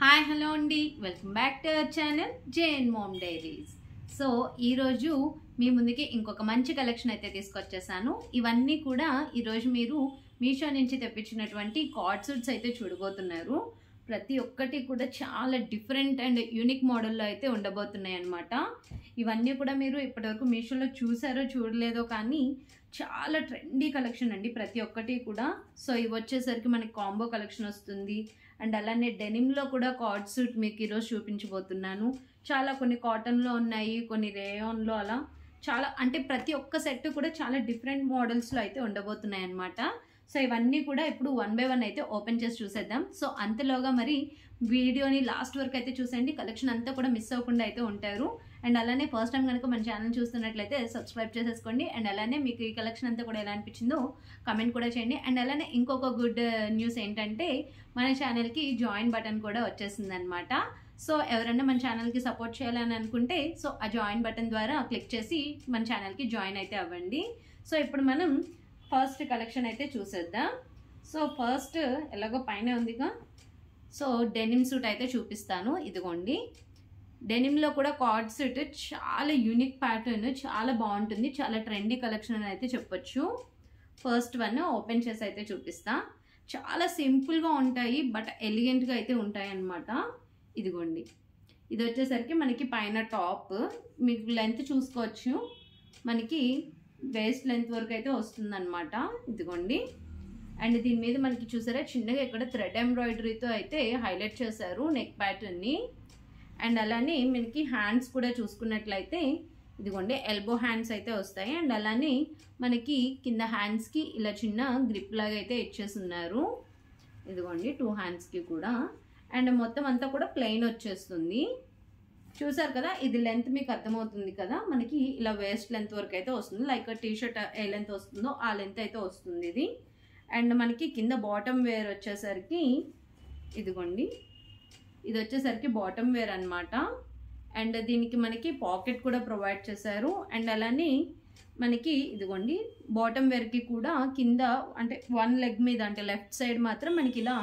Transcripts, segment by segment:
Hi hello అండి, welcome back to our channel JN mom diaries. So ఈరోజు మీ ముందుకి ఇంకొక మంచి కలెక్షన్ అయితే తీసుకొచ్చేసాను. ఇవన్నీ కూడా ఈరోజు మీరు మీషో నుంచి తెప్పించినటువంటి కార్డ్ సూట్స్ అయితే చూడబోతున్నారు. ప్రతి ఒక్కటి కూడా చాలా డిఫరెంట్ అండ్ యూనిక్ మోడల్లో అయితే ఉండబోతున్నాయి అన్నమాట. ఇవన్నీ కూడా మీరు ఇప్పటివరకు మీషోలో చూసారో చూడలేదో కానీ చాలా ట్రెండీ కలెక్షన్ అండి ప్రతి ఒక్కటి కూడా. సో ఇవి వచ్చేసరికి మనకి కాంబో కలెక్షన్ వస్తుంది. అండ్ అలానే డెనిమ్లో కూడా కార్డ్ సూట్ మీకు ఈరోజు చూపించబోతున్నాను. చాలా కొన్ని కాటన్లో ఉన్నాయి, కొన్ని రేయాన్లో, అలా చాలా అంటే ప్రతి ఒక్క సెట్ కూడా చాలా డిఫరెంట్ మోడల్స్లో అయితే ఉండబోతున్నాయి అన్నమాట. సో ఇవన్నీ కూడా ఇప్పుడు 1 by 1 అయితే ఓపెన్ చేసి చూసేద్దాం. సో అంతలోగా మరి వీడియోని లాస్ట్ వరకు అయితే చూసేయండి, కలెక్షన్ అంతా కూడా మిస్ అవ్వకుండా అయితే ఉంటారు. అండ్ అలానే ఫస్ట్ టైం కనుక మన ఛానల్ చూస్తున్నట్లయితే సబ్స్క్రైబ్ చేసేసుకోండి. అండ్ అలానే మీకు ఈ కలెక్షన్ అంతా కూడా ఎలా అనిపించిందో కమెంట్ కూడా చేయండి. అండ్ అలానే ఇంకొక గుడ్ న్యూస్ ఏంటంటే మన ఛానల్కి జాయిన్ బటన్ కూడా వచ్చేసింది అనమాట. సో ఎవరైనా మన ఛానల్కి సపోర్ట్ చేయాలని అనుకుంటే సో ఆ జాయిన్ బటన్ ద్వారా క్లిక్ చేసి మన ఛానల్కి జాయిన్ అయితే అవ్వండి. సో ఇప్పుడు మనం ఫస్ట్ కలెక్షన్ అయితే చూసేద్దాం. సో ఫస్ట్ ఎలాగో పైన ఉందిగా, సో డెనిమ్ సూట్ అయితే చూపిస్తాను. ఇదిగోండి, డెనిమ్లో కూడా కార్డ్ సూట్ చాలా యూనిక్ ప్యాటర్న్, చాలా బాగుంటుంది, చాలా ట్రెండీ కలెక్షన్ అని అయితే చెప్పొచ్చు. ఫస్ట్ వన్ ఓపెన్ చేసి అయితే చూపిస్తా. చాలా సింపుల్గా ఉంటాయి బట్ ఎలిగెంట్గా అయితే ఉంటాయి అన్నమాట. ఇదిగోండి, ఇది వచ్చేసరికి మనకి పైన టాప్ మీకు లెంత్ చూసుకోవచ్చు, మనకి వేస్ట్ లెంత్ వరకు అయితే వస్తుంది అనమాట. ఇదిగోండి, అండ్ దీని మీద మనకి చూసారా చిన్నగా ఇక్కడ థ్రెడ్ ఎంబ్రాయిడరీతో అయితే హైలైట్ చేశారు నెక్ ప్యాటర్న్ని. అండ్ అలానే మనకి హ్యాండ్స్ కూడా చూసుకున్నట్లయితే ఇదిగోండి ఎల్బో హ్యాండ్స్ అయితే వస్తాయి. అండ్ అలానే మనకి కింద హ్యాండ్స్కి ఇలా చిన్న గ్రిప్ లాగా అయితే ఇచ్చేస్తున్నారు. ఇదిగోండి 2 హ్యాండ్స్కి కూడా. అండ్ మొత్తం అంతా కూడా ప్లెయిన్ వచ్చేస్తుంది. చూసారు కదా, ఇది లెంత్ మీకు అర్థమవుతుంది కదా, మనకి ఇలా వేస్ట్ లెంత్ వరకు అయితే వస్తుంది. లైక్ టీషర్ట్ ఏ లెంత్ వస్తుందో ఆ లెంత్ అయితే వస్తుంది ఇది. అండ్ మనకి కింద బాటమ్ వేర్ వచ్చేసరికి ఇదిగోండి, ఇది వచ్చేసరికి బాటమ్ వేర్ అనమాట. అండ్ దీనికి మనకి పాకెట్ కూడా ప్రొవైడ్ చేశారు. అండ్ అలానే మనకి ఇదిగోండి బాటమ్ వేర్కి కూడా కింద అంటే 1 లెగ్ మీద అంటే లెఫ్ట్ సైడ్ మాత్రం మనకి ఇలా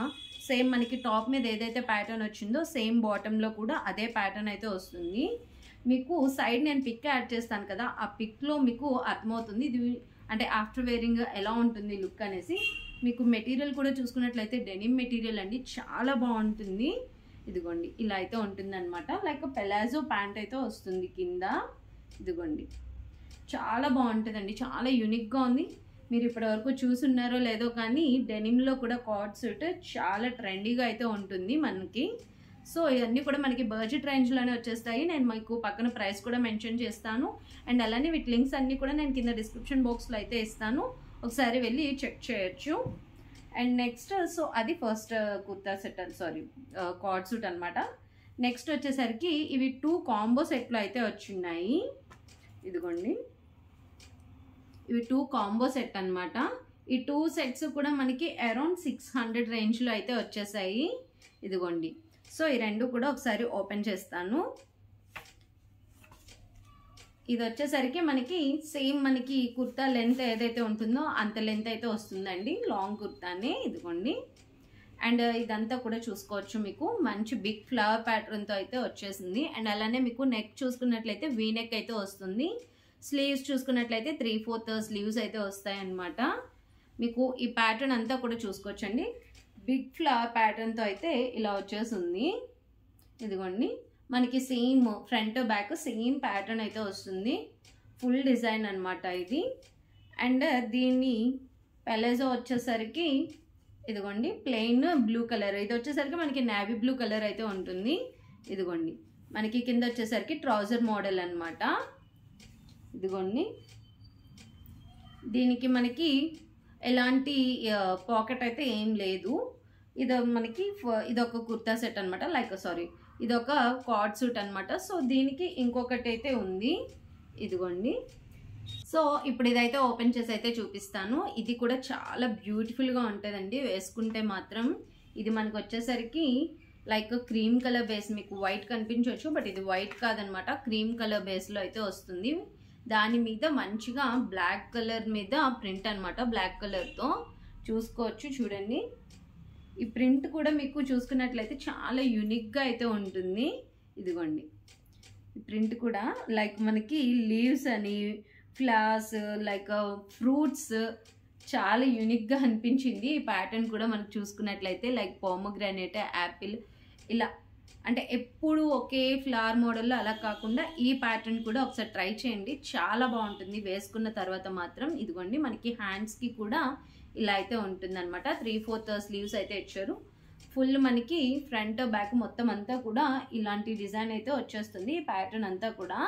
సేమ్ మనకి టాప్ మీద ఏదైతే ప్యాటర్న్ వచ్చిందో సేమ్ బాటంలో కూడా అదే ప్యాటర్న్ అయితే వస్తుంది. మీకు సైడ్ నేను పిక్ యాడ్ చేస్తాను కదా, ఆ పిక్లో మీకు అర్థమవుతుంది ఇది అంటే ఆఫ్టర్ వేరింగ్ ఎలా ఉంటుంది లుక్ అనేసి. మీకు మెటీరియల్ కూడా చూసుకున్నట్లయితే డెనిమ్ మెటీరియల్ అండి, చాలా బాగుంటుంది. ఇదిగోండి ఇలా అయితే ఉంటుంది అనమాట. లైక్ పెలాజో ప్యాంట్ అయితే వస్తుంది కింద. ఇదిగోండి చాలా బాగుంటుందండి, చాలా యూనిక్గా ఉంది. మీరు ఇప్పటివరకు చూసున్నారో లేదో కానీ డెనిమ్లో కూడా కార్డ్ సూట్ చాలా ట్రెండీగా అయితే ఉంటుంది మనకి. సో ఇవన్నీ కూడా మనకి బడ్జెట్ రేంజ్లోనే వచ్చేస్తాయి. నేను మీకు పక్కన ప్రైస్ కూడా మెన్షన్ చేస్తాను. అండ్ అలానే వీటి లింక్స్ అన్నీ కూడా నేను కింద డిస్క్రిప్షన్ బాక్స్లో అయితే ఇస్తాను, ఒకసారి వెళ్ళి చెక్ చేయొచ్చు. అండ్ నెక్స్ట్ సో అది first kurta set card suit అనమాట. నెక్స్ట్ వచ్చేసరికి ఇవి 2 కాంబో సెట్లు అయితే వచ్చిన్నాయి. ఇదిగోండి, ఇవి 2 కాంబో సెట్ అనమాట. ఈ 2 సెట్స్ కూడా మనకి అరౌండ్ 600 రేంజ్లో అయితే వచ్చేసాయి. ఇదిగోండి, సో ఈ రెండు కూడా ఒకసారి ఓపెన్ చేస్తాను. ఇది వచ్చేసరికి మనకి సేమ్ మనకి కుర్తా లెంత్ ఏదైతే ఉంటుందో అంత లెంత్ అయితే వస్తుందండి, లాంగ్ కుర్తానే. ఇదిగోండి, అండ్ ఇదంతా కూడా చూసుకోవచ్చు, మీకు మంచి బిగ్ ఫ్లవర్ ప్యాటర్న్తో అయితే వచ్చేసింది. అండ్ అలానే మీకు నెక్ చూసుకున్నట్లయితే వీ నెక్ అయితే వస్తుంది. స్లీవ్స్ చూసుకున్నట్లయితే 3/4 స్లీవ్స్ అయితే వస్తాయి అన్నమాట. మీకు ఈ ప్యాటర్న్ అంతా కూడా చూసుకోవచ్చండి, బిగ్ ఫ్లవర్ ప్యాటర్న్తో అయితే ఇలా వచ్చేసింది. ఇదిగోండి, మనకి same front back same pattern అయితే వస్తుంది, ఫుల్ డిజైన్ అనమాట ఇది. అండ్ దీన్ని పెలాజో వచ్చేసరికి ఇదిగోండి ప్లెయిన్ బ్లూ కలర్, ఇది వచ్చేసరికి మనకి నేవీ బ్లూ కలర్ అయితే ఉంటుంది. ఇదిగోండి, మనకి కింద వచ్చేసరికి ట్రౌజర్ మోడల్ అనమాట. ఇదిగోండి, దీనికి మనకి ఎలాంటి పాకెట్ అయితే ఏం లేదు. ఇది మనకి ఇదొక కుర్తా సెట్ అనమాట, లైక్ ఇదొక కార్డ్ సూట్ అనమాట. సో దీనికి ఇంకొకటి అయితే ఉంది. ఇదిగోండి, సో ఇప్పుడు ఇదైతే ఓపెన్ చేసి అయితే చూపిస్తాను. ఇది కూడా చాలా బ్యూటిఫుల్గా ఉంటుందండి వేసుకుంటే మాత్రం. ఇది మనకు వచ్చేసరికి లైక్ క్రీమ్ కలర్ బేస్, మీకు వైట్ కనిపించవచ్చు బట్ ఇది వైట్ కాదనమాట, క్రీమ్ కలర్ బేస్లో అయితే వస్తుంది. దాని మీద మంచిగా బ్లాక్ కలర్ మీద ప్రింట్ అనమాట, బ్లాక్ కలర్తో చూసుకోవచ్చు. చూడండి, ఈ ప్రింట్ కూడా మీకు చూసుకున్నట్లయితే చాలా యూనిక్గా అయితే ఉంటుంది. ఇదిగోండి ఈ ప్రింట్ కూడా లైక్ మనకి లీవ్స్ అని ఫ్లవర్స్ లైక్ ఫ్రూట్స్ చాలా యూనిక్గా అనిపించింది. ఈ ప్యాటర్న్ కూడా మనకు చూసుకున్నట్లయితే లైక్ పోమోగ్రానేట్, యాపిల్ ఇలా అంటే ఎప్పుడు ఒకే ఫ్లవర్ మోడల్లో అలా కాకుండా ఈ ప్యాటర్న్ కూడా ఒకసారి ట్రై చేయండి, చాలా బాగుంటుంది. వేసుకున్న తర్వాత మాత్రం ఇదిగోండి మనకి హ్యాండ్స్కి కూడా ఇలా అయితే ఉంటుంది అనమాట. 3/4 స్లీవ్స్ అయితే ఇచ్చారు. ఫుల్ మనకి ఫ్రంట్ బ్యాక్ మొత్తం అంతా కూడా ఇలాంటి డిజైన్ అయితే వచ్చేస్తుంది. ఈ ప్యాటర్న్ అంతా కూడా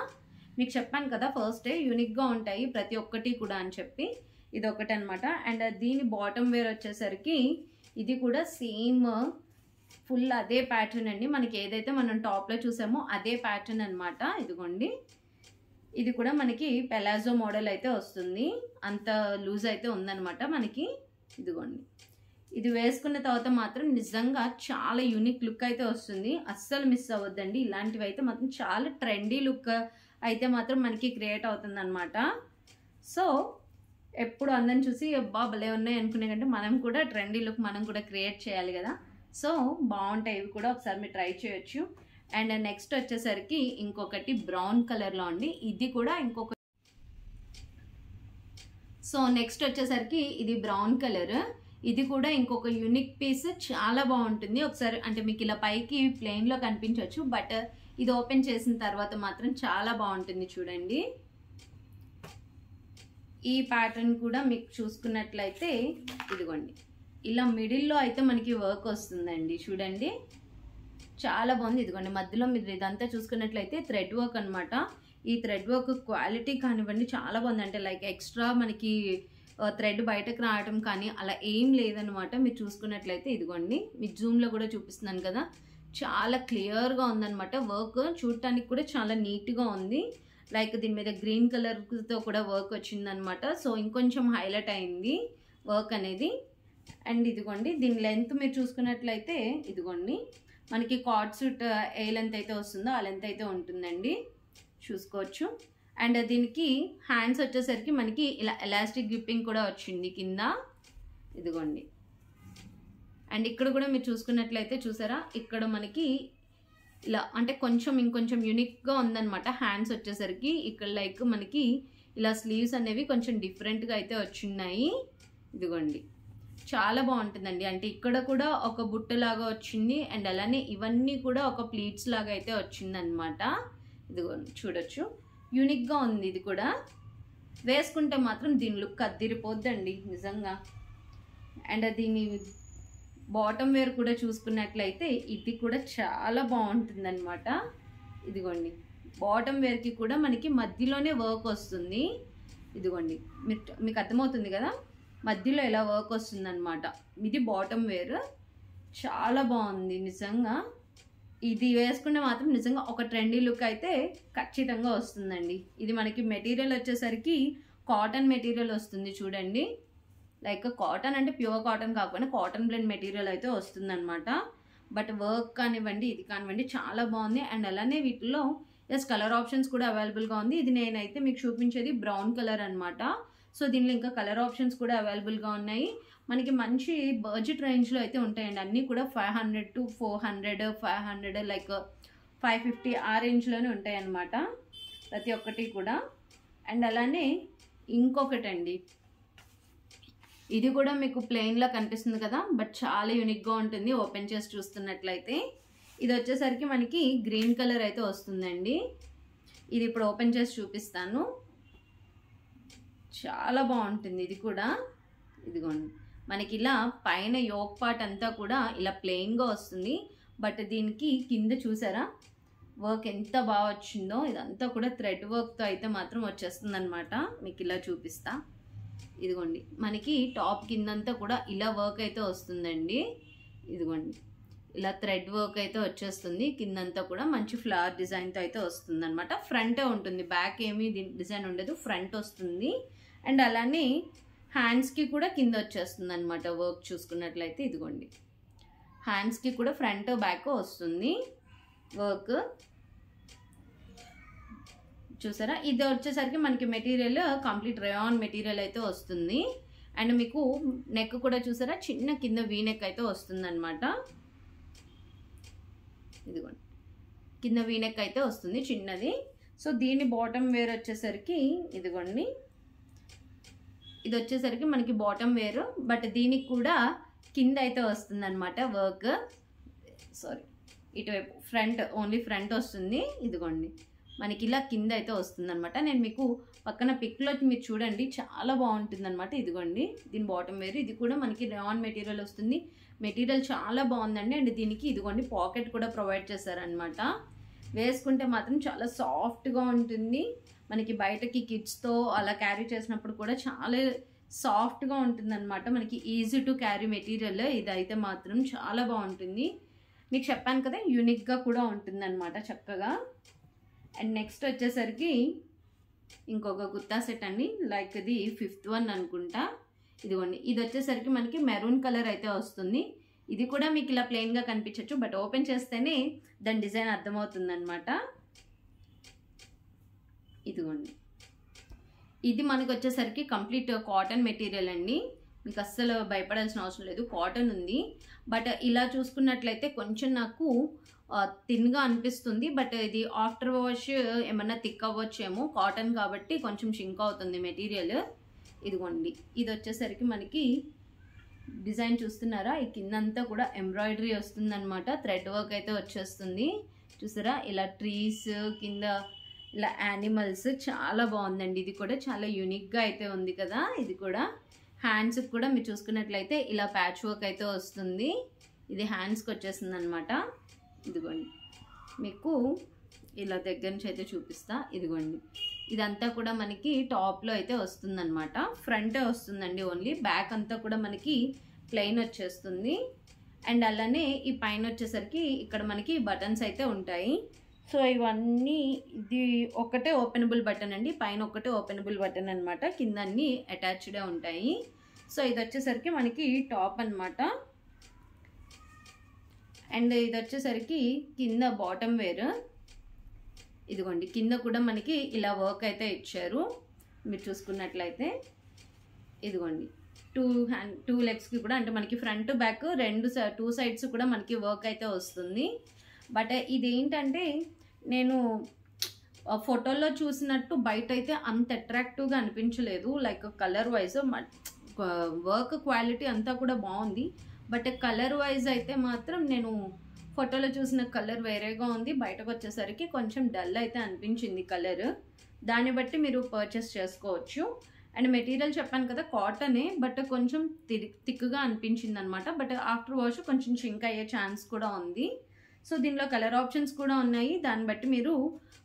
మీకు చెప్పాను కదా ఫస్టే యూనిక్గా ఉంటాయి ప్రతి ఒక్కటి కూడా అని చెప్పి. ఇది ఒకటి అనమాట. అండ్ దీని బాటమ్ వేర్ వచ్చేసరికి ఇది కూడా సేమ్ ఫుల్ అదే ప్యాటర్న్ అండి. మనకి ఏదైతే మనం టాప్లో చూసామో అదే ప్యాటర్న్ అనమాట. ఇదిగోండి ఇది కూడా మనకి పెలాజో మోడల్ అయితే వస్తుంది, అంత లూజ్ అయితే ఉందన్నమాట మనకి. ఇదిగోండి ఇది వేసుకున్న తర్వాత మాత్రం నిజంగా చాలా యూనిక్ లుక్ అయితే వస్తుంది, అస్సలు మిస్ అవ్వద్దండి. ఇలాంటివి అయితే మాత్రం చాలా ట్రెండీ లుక్ అయితే మాత్రం మనకి క్రియేట్ అవుతుంది అనమాట. సో ఎప్పుడు అందరిని చూసి అబ్బా భలే ఉన్నాయి అనుకునే కంటే మనం కూడా ట్రెండీ లుక్ మనం కూడా క్రియేట్ చేయాలి కదా. సో బాగుంటాయి ఇవి కూడా, ఒకసారి మీరు ట్రై చేయొచ్చు. అండ్ నెక్స్ట్ వచ్చేసరికి ఇంకొకటి బ్రౌన్ కలర్లో అండి, ఇది కూడా ఇంకొక. సో నెక్స్ట్ వచ్చేసరికి ఇది బ్రౌన్ కలర్, ఇది కూడా ఇంకొక యూనిక్ పీస్, చాలా బాగుంటుంది. ఒకసారి అంటే మీకు ఇలా పైకి ప్లెయిన్లో కనిపించవచ్చు, బట్ ఇది ఓపెన్ చేసిన తర్వాత మాత్రం చాలా బాగుంటుంది. చూడండి ఈ ప్యాటర్న్ కూడా మీకు చూసుకున్నట్లయితే ఇదిగోండి ఇలా మిడిల్లో అయితే మనకి వర్క్ వస్తుందండి. చూడండి చాలా బాగుంది. ఇదిగోండి మధ్యలో మీరు ఇదంతా చూసుకున్నట్లయితే థ్రెడ్ వర్క్ అనమాట. ఈ థ్రెడ్ వర్క్ క్వాలిటీ కానివ్వండి చాలా బాగుంది. అంటే లైక్ ఎక్స్ట్రా మనకి థ్రెడ్ బయటకు రావడం కానీ అలా ఏం లేదనమాట. మీరు చూసుకున్నట్లయితే ఇదిగోండి మీ జూమ్లో కూడా చూపిస్తున్నాను కదా, చాలా క్లియర్గా ఉందన్నమాట. వర్క్ చూడటానికి కూడా చాలా నీట్గా ఉంది. లైక్ దీని మీద గ్రీన్ కలర్తో కూడా వర్క్ వచ్చిందనమాట. సో ఇంకొంచెం హైలైట్ అయింది వర్క్ అనేది. అండ్ ఇదిగోండి దీని లెంత్ మీరు చూసుకున్నట్లయితే ఇదిగోండి మనకి కార్డ్ సూట్ ఏ లెంత్ అయితే వస్తుందో ఆ లెంత్ అయితే ఉంటుందండి, చూసుకోవచ్చు. అండ్ దీనికి హ్యాండ్స్ వచ్చేసరికి మనకి ఇలా ఎలాస్టిక్ గ్రిప్పింగ్ కూడా వచ్చింది కింద. ఇదిగోండి అండ్ ఇక్కడ కూడా మీరు చూసుకున్నట్లయితే చూసారా, ఇక్కడ మనకి ఇలా అంటే కొంచెం ఇంకొంచెం యూనిక్గా ఉందన్నమాట. హ్యాండ్స్ వచ్చేసరికి ఇక్కడ లైక్ మనకి ఇలా స్లీవ్స్ అనేవి కొంచెం డిఫరెంట్గా అయితే వచ్చిన్నాయి. ఇదిగోండి చాలా బాగుంటుందండి. అంటే ఇక్కడ కూడా ఒక బుట్టలాగా వచ్చింది, అండ్ అలానే ఇవన్నీ కూడా ఒక ప్లీట్స్ లాగా అయితే వచ్చిందనమాట. ఇదిగోండి చూడొచ్చు, యూనిక్గా ఉంది. ఇది కూడా వేసుకుంటే మాత్రం దీని లుక్ అద్దిరిపోద్దండి నిజంగా. అండ్ దీని బాటమ్ వేర్ కూడా చూసుకున్నట్లయితే ఇది కూడా చాలా బాగుంటుంది అనమాట. ఇదిగోండి బాటమ్ వేర్కి కూడా మనకి మధ్యలోనే వర్క్ వస్తుంది. ఇదిగోండి మీకు అర్థమవుతుంది కదా, మధ్యలో ఇలా వర్క్ వస్తుంది అనమాట. ఇది బాటమ్ వేర్, చాలా బాగుంది నిజంగా. ఇది వేసుకుంటే మాత్రం నిజంగా ఒక ట్రెండీ లుక్ అయితే ఖచ్చితంగా వస్తుందండి. ఇది మనకి మెటీరియల్ వచ్చేసరికి కాటన్ మెటీరియల్ వస్తుంది చూడండి. లైక్ కాటన్ అంటే ప్యూర్ కాటన్ కాకపోయినా కాటన్ బ్లెండ్ మెటీరియల్ అయితే వస్తుందన్నమాట. బట్ వర్క్ కానివ్వండి ఇది కానివ్వండి చాలా బాగుంది. అండ్ అలానే వీటిలో ఎస్ కలర్ ఆప్షన్స్ కూడా అవైలబుల్గా ఉంది. ఇది నేనైతే మీకు చూపించేది బ్రౌన్ కలర్ అనమాట. సో దీనిలో ఇంకా కలర్ ఆప్షన్స్ కూడా అవైలబుల్గా ఉన్నాయి. మనకి మంచి బడ్జెట్ రేంజ్లో అయితే ఉంటాయండి. అన్నీ కూడా 500 to 400, 500 లైక్ 550 ఆ రేంజ్లోనే ఉంటాయి అన్నమాట ప్రతి ఒక్కటి కూడా. అండ్ అలానే ఇంకొకటండి, ఇది కూడా మీకు ప్లెయిన్లో కనిపిస్తుంది కదా, బట్ చాలా యూనిక్గా ఉంటుంది. ఓపెన్ చేసి చూస్తున్నట్లయితే ఇది వచ్చేసరికి మనకి గ్రీన్ కలర్ అయితే వస్తుందండి. ఇది ఇప్పుడు ఓపెన్ చేసి చూపిస్తాను, చాలా బాగుంటుంది ఇది కూడా. ఇదిగోండి మనకి ఇలా పైన యోక్ పార్ట్ అంతా కూడా ఇలా ప్లెయిన్గా వస్తుంది, బట్ దీనికి కింద చూసారా వర్క్ ఎంత బాగా వచ్చిందో. ఇదంతా కూడా థ్రెడ్ వర్క్తో అయితే మాత్రం వచ్చేస్తుంది అనమాట. మీకు ఇలా చూపిస్తా, ఇదిగోండి మనకి టాప్ కిందంతా కూడా ఇలా వర్క్ అయితే వస్తుందండి. ఇదిగోండి ఇలా థ్రెడ్ వర్క్ అయితే వచ్చేస్తుంది, కిందంతా కూడా మంచి ఫ్లవర్ డిజైన్తో అయితే వస్తుంది అనమాట. ఫ్రంటే ఉంటుంది, బ్యాక్ ఏమీ డిజైన్ ఉండదు, ఫ్రంట్ వస్తుంది. అండ్ అలానే హ్యాండ్స్కి కూడా కింద వచ్చేస్తుంది అనమాట వర్క్ చూసుకున్నట్లయితే. ఇదిగోండి హ్యాండ్స్కి కూడా ఫ్రంట్ బ్యాక్ వస్తుంది వర్క్, చూసారా. ఇది వచ్చేసరికి మనకి మెటీరియల్ కంప్లీట్ రేయాన్ మెటీరియల్ అయితే వస్తుంది. అండ్ మీకు నెక్ కూడా చూసారా చిన్న కింద వీ నెక్ అయితే వస్తుందన్నమాట. ఇదిగోండి కింద వీ నెక్ అయితే వస్తుంది చిన్నది. సో దీని బాటమ్ వేర్ వచ్చేసరికి ఇదిగోండి, ఇది వచ్చేసరికి మనకి బాటమ్ వేర్, బట్ దీనికి కూడా కింద అయితే వస్తుంది అనమాట వర్క్. సారీ, ఇటువైపు ఫ్రంట్, ఓన్లీ ఫ్రంట్ వస్తుంది. ఇదిగోండి మనకి ఇలా కింద అయితే వస్తుంది అనమాట. నేను మీకు పక్కన పిక్లో మీరు చూడండి, చాలా బాగుంటుంది అనమాట. ఇదిగోండి దీని బాటమ్ వేర్, ఇది కూడా మనకి రేయాన్ మెటీరియల్ వస్తుంది. మెటీరియల్ చాలా బాగుందండి. అండ్ దీనికి ఇదిగోండి పాకెట్ కూడా ప్రొవైడ్ చేశారనమాట. వేసుకుంటే మాత్రం చాలా సాఫ్ట్గా ఉంటుంది. మనకి బయటకి కిడ్స్తో అలా క్యారీ చేసినప్పుడు కూడా చాలా సాఫ్ట్గా ఉంటుంది అనమాట. మనకి ఈజీ టు క్యారీ మెటీరియల్ ఇదైతే మాత్రం చాలా బాగుంటుంది. మీకు చెప్పాను కదా యూనిక్గా కూడా ఉంటుంది అనమాట చక్కగా. అండ్ నెక్స్ట్ వచ్చేసరికి ఇంకొక కుర్తా సెట్ అండి, లైక్ ఇది 5th వన్ అనుకుంటా. ఇదిగోండి ఇది వచ్చేసరికి మనకి మెరూన్ కలర్ అయితే వస్తుంది. ఇది కూడా మీకు ఇలా ప్లెయిన్గా కనిపించవచ్చు, బట్ ఓపెన్ చేస్తేనే దాని డిజైన్ అర్థమవుతుంది అనమాట. ఇదిగోండి ఇది మనకు వచ్చేసరికి కంప్లీట్ కాటన్ మెటీరియల్ అండి. మీకు అస్సలు భయపడాల్సిన అవసరం లేదు, కాటన్ ఉంది. బట్ ఇలా చూసుకున్నట్లయితే కొంచెం నాకు థిన్గా అనిపిస్తుంది. బట్ ఇది ఆఫ్టర్ వాష్ ఏమన్నా థిక్ అవ్వచ్చేమో, కాటన్ కాబట్టి కొంచెం షింక్ అవుతుంది మెటీరియల్. ఇదిగోండి ఇది వచ్చేసరికి మనకి డిజైన్ చూస్తున్నారా, ఈ కిందంతా కూడా ఎంబ్రాయిడరీ వస్తుందన్నమాట. థ్రెడ్ వర్క్ అయితే వచ్చేస్తుంది చూసారా. ఇలా ట్రీస్ కింద ఇలా యానిమల్స్ చాలా బాగుందండి. ఇది కూడా చాలా యూనిక్గా అయితే ఉంది కదా. ఇది కూడా హ్యాండ్స్కి కూడా మీరు చూసుకున్నట్లయితే ఇలా ప్యాచ్ వర్క్ అయితే వస్తుంది. ఇది హ్యాండ్స్కి వచ్చేస్తుంది అనమాట. ఇదిగోండి మీకు ఇలా దగ్గర నుంచి అయితే చూపిస్తా. ఇదిగోండి ఇదంతా కూడా మనకి టాప్లో అయితే వస్తుందన్నమాట. ఫ్రంటే వస్తుందండి ఓన్లీ, బ్యాక్ అంతా కూడా మనకి ప్లెయిన్ వచ్చేస్తుంది. అండ్ అలానే ఈ పైన వచ్చేసరికి ఇక్కడ మనకి బటన్స్ అయితే ఉంటాయి. సో ఇవన్నీ, ఇది ఒకటే ఓపెనబుల్ బటన్ అండి, పైన ఒకటే ఓపెనబుల్ బటన్ అనమాట, కింద అన్నీ అటాచ్డే ఉంటాయి. సో ఇది వచ్చేసరికి మనకి టాప్ అనమాట. అండ్ ఇది వచ్చేసరికి కింద బాటమ్ వేర్. ఇదిగోండి కింద కూడా మనకి ఇలా వర్క్ అయితే ఇచ్చారు మీరు చూసుకున్నట్లయితే. ఇదిగోండి టూ లెగ్స్కి కూడా, అంటే మనకి ఫ్రంట్ బ్యాక్ టూ సైడ్స్ కూడా మనకి వర్క్ అయితే వస్తుంది. బట్ ఇదేంటంటే నేను ఫోటోలో చూసినట్టు బయట అయితే అంత అట్రాక్టివ్గా అనిపించలేదు. Like colour wise work quality అంతా కూడా బాగుంది, బట్ కలర్ వైజ్ అయితే మాత్రం నేను ఫోటోలో చూసిన కలర్ వేరేగా ఉంది. బయటకు వచ్చేసరికి కొంచెం డల్ అయితే అనిపించింది కలర్. దాన్ని బట్టి మీరు పర్చేస్ చేసుకోవచ్చు. అండ్ మెటీరియల్ చెప్పాను కదా కాటనే, బట్ కొంచెం థిక్గా అనిపించింది అనమాట. బట్ ఆఫ్టర్ వాష్ కొంచెం షింక్ అయ్యే ఛాన్స్ కూడా ఉంది. సో దీనిలో కలర్ ఆప్షన్స్ కూడా ఉన్నాయి, దాన్ని బట్టి మీరు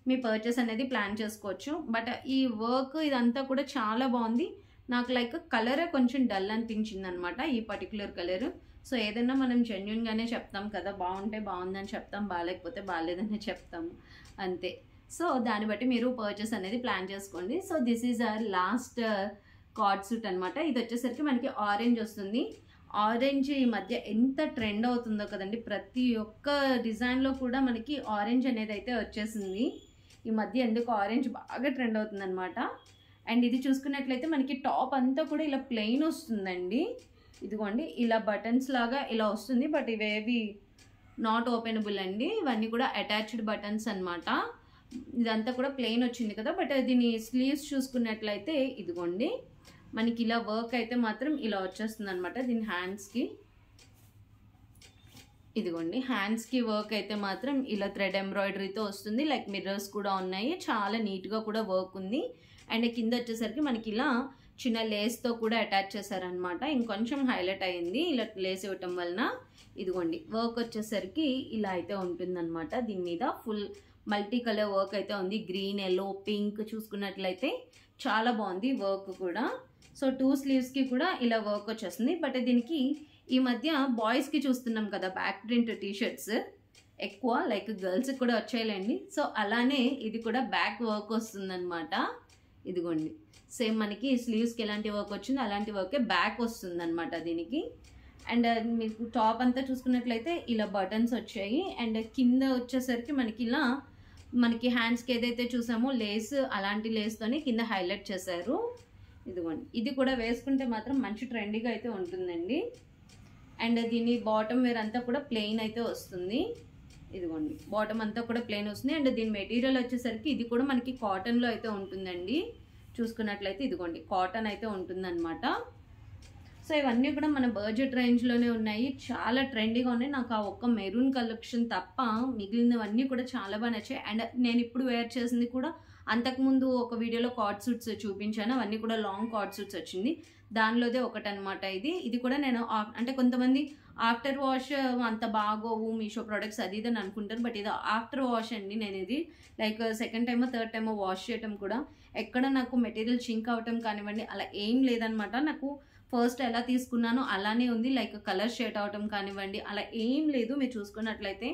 మీ పర్చేస్ అనేది ప్లాన్ చేసుకోవచ్చు. బట్ ఈ వర్క్ ఇదంతా కూడా చాలా బాగుంది. నాకు లైక్ కలరే కొంచెం డల్ అనిపించింది అనమాట, ఈ పర్టికులర్ కలర్. సో ఏదైనా మనం జెన్యున్గానే చెప్తాం కదా, బాగుంటే బాగుందని చెప్తాం, బాగాలేకపోతే బాగాలేదని చెప్తాము అంతే. సో దాన్ని బట్టి మీరు పర్చేస్ అనేది ప్లాన్ చేసుకోండి. So this is our last card suit అనమాట. ఇది వచ్చేసరికి మనకి ఆరెంజ్ వస్తుంది. ఆరెంజ్ ఈ మధ్య ఎంత ట్రెండ్ అవుతుందో కదండి, ప్రతి ఒక్క డిజైన్లో కూడా మనకి ఆరెంజ్ అనేది అయితే వచ్చేసింది ఈ మధ్య. ఎందుకు ఆరెంజ్ బాగా ట్రెండ్ అవుతుంది అనమాట. అండ్ ఇది చూసుకున్నట్లయితే మనకి టాప్ అంతా కూడా ఇలా ప్లెయిన్ వస్తుందండి. ఇదిగోండి ఇలా బటన్స్ లాగా ఇలా వస్తుంది, బట్ ఇవేవి నాట్ ఓపెనబుల్ అండి, ఇవన్నీ కూడా అటాచ్డ్ బటన్స్ అనమాట. ఇదంతా కూడా ప్లెయిన్ వచ్చింది కదా. బట్ దీని స్లీవ్స్ చూసుకున్నట్లయితే ఇదిగోండి మనకి ఇలా వర్క్ అయితే మాత్రం ఇలా వచ్చేస్తుంది అనమాట. దీని హ్యాండ్స్కి ఇదిగోండి హ్యాండ్స్కి వర్క్ అయితే మాత్రం ఇలా థ్రెడ్ ఎంబ్రాయిడరీతో వస్తుంది. లైక్ మిర్రర్స్ కూడా ఉన్నాయి, చాలా నీట్గా కూడా వర్క్ ఉంది. అండ్ కింద వచ్చేసరికి మనకి ఇలా చిన్న లేస్తో కూడా అటాచ్ చేశారనమాట. ఇంకొంచెం హైలైట్ అయ్యింది ఇలా లేస్ ఇవ్వటం వలన. ఇదిగోండి వర్క్ వచ్చేసరికి ఇలా అయితే ఉంటుందన్నమాట. దీని మీద ఫుల్ మల్టీ కలర్ వర్క్ అయితే ఉంది, గ్రీన్, ఎల్లో, పింక్ చూసుకున్నట్లయితే చాలా బాగుంది వర్క్ కూడా. సో 2 స్లీవ్స్కి కూడా ఇలా వర్క్ వచ్చేస్తుంది. బట్ దీనికి ఈ మధ్య బాయ్స్కి చూస్తున్నాం కదా బ్యాక్ ప్రింట్ టీషర్ట్స్ ఎక్కువ, లైక్ గర్ల్స్కి కూడా వచ్చేయాలండి. సో అలానే ఇది కూడా బ్యాక్ వర్క్ వస్తుందన్నమాట. ఇదిగోండి సేమ్ మనకి స్లీవ్స్కి ఎలాంటి వర్క్ వచ్చిందో అలాంటి వర్కే బ్యాక్ వస్తుంది అనమాట దీనికి. అండ్ మీకు టాప్ అంతా చూసుకున్నట్లయితే ఇలా బటన్స్ వచ్చాయి. అండ్ కింద వచ్చేసరికి మనకి ఇలా మనకి హ్యాండ్స్కి ఏదైతే చూసామో లేస్, అలాంటి లేస్తోనే కింద హైలైట్ చేశారు. ఇదిగోండి, ఇది కూడా వేసుకుంటే మాత్రం మంచి ట్రెండీగా అయితే ఉంటుందండి. అండ్ దీని బాటమ్ వేర్ అంతా కూడా ప్లెయిన్ అయితే వస్తుంది. ఇదిగోండి, బాటమ్ అంతా కూడా ప్లెయిన్ వస్తుంది. అండ్ దీని మెటీరియల్ వచ్చేసరికి ఇది కూడా మనకి కాటన్లో అయితే ఉంటుందండి. చూసుకున్నట్లయితే ఇదిగోండి, కాటన్ అయితే ఉంటుందన్నమాట. సో ఇవన్నీ కూడా మన బడ్జెట్ రేంజ్లోనే ఉన్నాయి, చాలా ట్రెండీగా ఉన్నాయి. నాకు ఆ ఒక్క మెరూన్ కలెక్షన్ తప్ప మిగిలినవన్నీ కూడా చాలా బాగా నచ్చాయి. అండ్ నేను ఇప్పుడు వేర్ చేసింది కూడా అంతకుముందు ఒక వీడియోలో కార్డ్ సూట్స్ చూపించాను, అవన్నీ కూడా లాంగ్ కార్డ్ సూట్స్ వచ్చింది, దానిలోదే ఒకటనమాట ఇది కూడా నేను అంటే కొంతమంది ఆఫ్టర్ వాష్ అంత బాగోవు మీషో ప్రోడక్ట్స్ అది ఇది అని అనుకుంటారు, బట్ ఇది ఆఫ్టర్ వాష్ అండి. నేను ఇది లైక్ సెకండ్ టైమో థర్డ్ టైమో వాష్ చేయటం కూడా ఎక్కడ నాకు మెటీరియల్ చింక్ అవటం కానివ్వండి అలా ఏం లేదనమాట. నాకు ఫస్ట్ ఎలా తీసుకున్నానో అలానే ఉంది, లైక్ కలర్ షేడ్ అవటం కానివ్వండి అలా ఏం లేదు. మీరు చూసుకున్నట్లయితే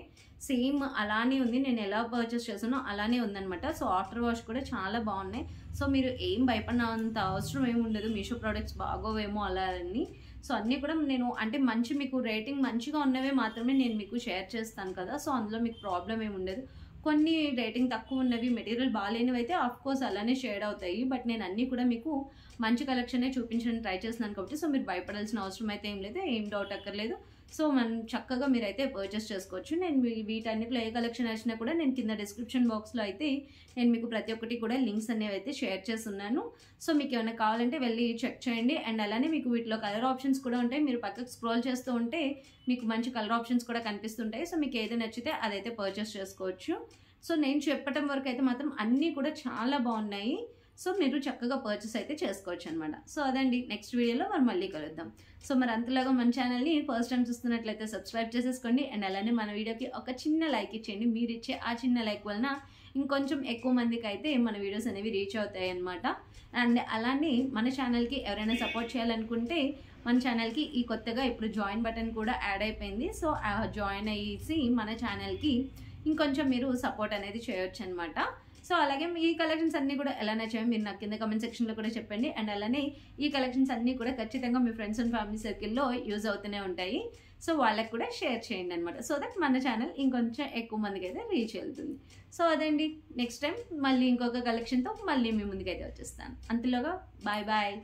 సేమ్ అలానే ఉంది, నేను ఎలా పర్చేస్ చేసానో అలానే ఉందనమాట. సో ఆఫ్టర్ వాష్ కూడా చాలా బాగున్నాయి. సో మీరు ఏం భయపడినంత అవసరం ఏమి ఉండదు, మీషో ప్రోడక్ట్స్ బాగోవేమో అలా అని. సో అన్నీ కూడా నేను అంటే మంచి మీకు రేటింగ్ మంచిగా ఉన్నవే మాత్రమే నేను మీకు షేర్ చేస్తాను కదా, సో అందులో మీకు ప్రాబ్లం ఏమి ఉండదు. కొన్ని రేటింగ్ తక్కువ ఉన్నవి మెటీరియల్ బాగాలేనివి అయితే ఆఫ్కోర్స్ అలానే షేడ్ అవుతాయి, బట్ నేను అన్నీ కూడా మీకు మంచి కలెక్షనే చూపించడానికి ట్రై చేస్తున్నాను కాబట్టి సో మీరు భయపడాల్సిన అవసరం అయితే ఏం లేదు, ఏం డౌట్ అక్కర్లేదు. సో మనం చక్కగా మీరైతే పర్చేస్ చేసుకోవచ్చు. నేను వీటన్నిటిలో ఏ కలెక్షన్ వచ్చినా కూడా నేను కింద డిస్క్రిప్షన్ బాక్స్లో అయితే నేను మీకు ప్రతి ఒక్కటి కూడా లింక్స్ అనేవి అయితే షేర్ చేస్తున్నాను. సో మీకు ఏమైనా కావాలంటే వెళ్ళి చెక్ చేయండి. అండ్ అలానే మీకు వీటిలో కలర్ ఆప్షన్స్ కూడా ఉంటాయి, మీరు పక్కకు స్క్రోల్ చేస్తూ ఉంటే మీకు మంచి కలర్ ఆప్షన్స్ కూడా కనిపిస్తుంటాయి. సో మీకు ఏది నచ్చితే అదైతే పర్చేస్ చేసుకోవచ్చు. సో నేను చెప్పటం వరకు అయితే మాత్రం అన్నీ కూడా చాలా బాగున్నాయి. సో మీరు చక్కగా పర్చేస్ అయితే చేసుకోవచ్చు అనమాట. సో అదండి, నెక్స్ట్ వీడియోలో మనం మళ్ళీ కలుద్దాం. సో మరి అంతలాగా మన ఛానల్ని ఫస్ట్ టైం చూస్తున్నట్లయితే సబ్స్క్రైబ్ చేసేసుకోండి. అండ్ అలానే మన వీడియోకి ఒక చిన్న లైక్ ఇచ్చేయండి. మీరు ఇచ్చే ఆ చిన్న లైక్ వలన ఇంకొంచెం ఎక్కువ మందికి అయితే మన వీడియోస్ అనేవి రీచ్ అవుతాయి అనమాట. అండ్ అలానే మన ఛానల్కి ఎవరైనా సపోర్ట్ చేయాలనుకుంటే మన ఛానల్కి ఈ కొత్తగా ఇప్పుడు జాయిన్ బటన్ కూడా యాడ్ అయిపోయింది. సో జాయిన్ అయ్యేసి మన ఛానల్కి ఇంకొంచెం మీరు సపోర్ట్ అనేది చేయొచ్చు అనమాట. సో అలాగే ఈ కలెక్షన్స్ అన్నీ కూడా ఎలా నచ్చాయో మీరు నాకు కింద కమెంట్ సెక్షన్లో కూడా చెప్పండి. అండ్ అలానే ఈ కలెక్షన్స్ అన్నీ కూడా ఖచ్చితంగా మీ ఫ్రెండ్స్ అండ్ ఫ్యామిలీ సర్కిల్లో యూజ్ అవుతూనే ఉంటాయి. సో వాళ్ళకి కూడా షేర్ చేయండి అనమాట, సో దట్ మన ఛానల్ ఇంకొంచెం ఎక్కువ మందికి అయితే రీచ్ వెళ్తుంది. సో అదండి, నెక్స్ట్ టైం మళ్ళీ ఇంకొక కలెక్షన్తో మళ్ళీ మీ ముందుకైతే వచ్చేస్తాను. అంతలోగా బాయ్ బాయ్.